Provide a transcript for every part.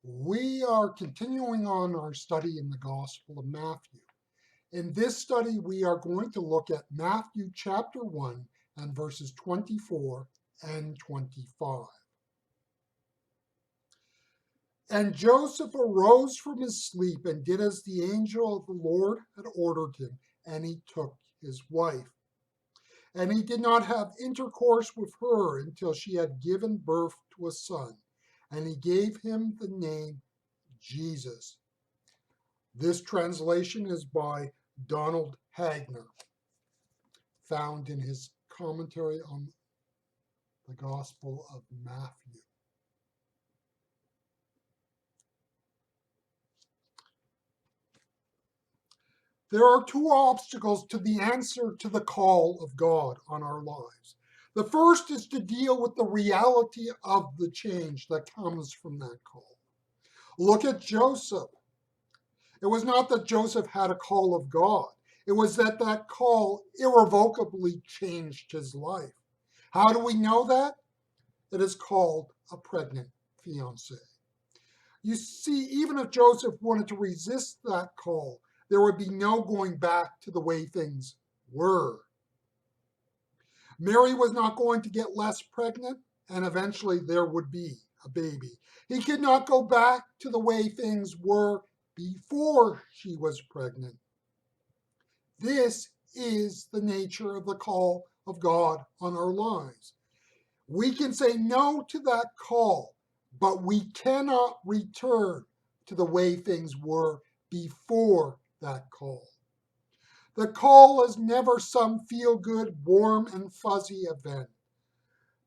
We are continuing on our study in the Gospel of Matthew. In this study, we are going to look at Matthew chapter 1 and verses 24 and 25. And Joseph arose from his sleep and did as the angel of the Lord had ordered him, and he took his wife. And he did not have intercourse with her until she had given birth to a son, and he gave him the name Jesus. This translation is by Donald Hagner, found in his commentary on the Gospel of Matthew. There are two obstacles to the answer to the call of God on our lives. The first is to deal with the reality of the change that comes from that call. Look at Joseph. It was not that Joseph had a call of God. It was that that call irrevocably changed his life. How do we know that? It is called a pregnant fiancée. You see, even if Joseph wanted to resist that call, there would be no going back to the way things were. Mary was not going to get less pregnant, and eventually there would be a baby. He could not go back to the way things were before she was pregnant. This is the nature of the call of God on our lives. We can say no to that call, but we cannot return to the way things were before that call. The call is never some feel-good, warm and fuzzy event.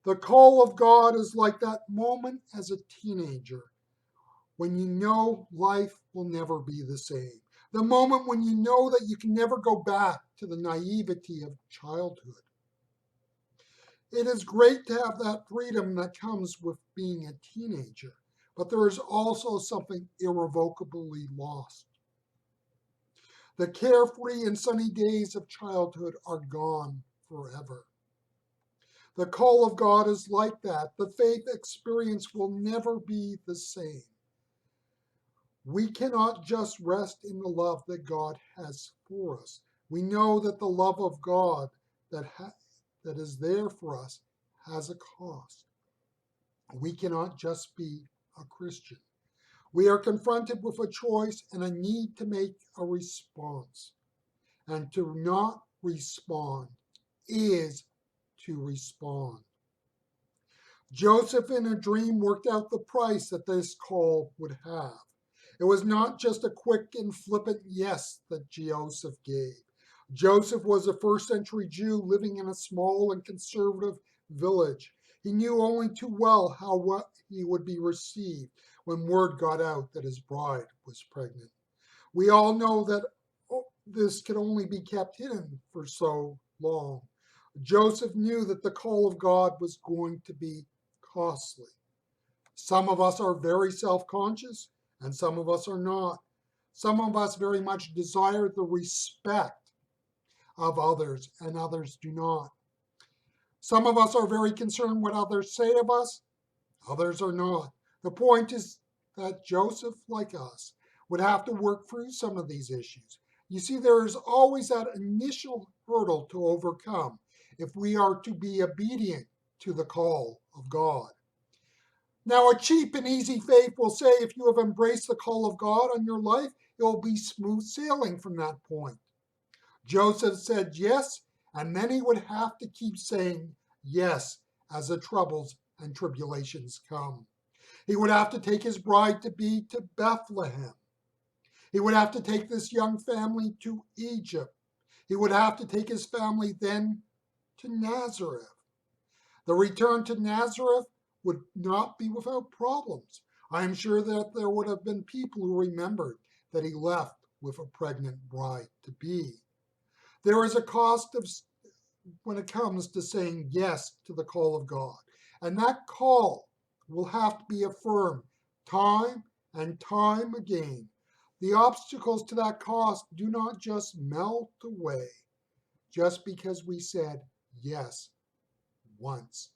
The call of God is like that moment as a teenager when you know life will never be the same. The moment when you know that you can never go back to the naivety of childhood. It is great to have that freedom that comes with being a teenager, but there is also something irrevocably lost. The carefree and sunny days of childhood are gone forever. The call of God is like that. The faith experience will never be the same. We cannot just rest in the love that God has for us. We know that the love of God that is there for us has a cost. We cannot just be a Christian. We are confronted with a choice and a need to make a response. And to not respond is to respond. Joseph in a dream worked out the price that this call would have. It was not just a quick and flippant yes that Joseph gave. Joseph was a first century Jew living in a small and conservative village. He knew only too well how he would be received when word got out that his bride was pregnant. We all know that this could only be kept hidden for so long. Joseph knew that the call of God was going to be costly. Some of us are very self-conscious and some of us are not. Some of us very much desire the respect of others and others do not. Some of us are very concerned what others say of us, others are not. The point is that Joseph, like us, would have to work through some of these issues. You see, there is always that initial hurdle to overcome if we are to be obedient to the call of God. Now, a cheap and easy faith will say if you have embraced the call of God on your life, it will be smooth sailing from that point. Joseph said yes, and then he would have to keep saying yes as the troubles and tribulations come. He would have to take his bride to be to Bethlehem. He would have to take this young family to Egypt. He would have to take his family then to Nazareth. The return to Nazareth would not be without problems. I am sure that there would have been people who remembered that he left with a pregnant bride to be. There is a cost when it comes to saying yes to the call of God. And that call will have to be affirmed time and time again. The obstacles to that cost do not just melt away just because we said yes once.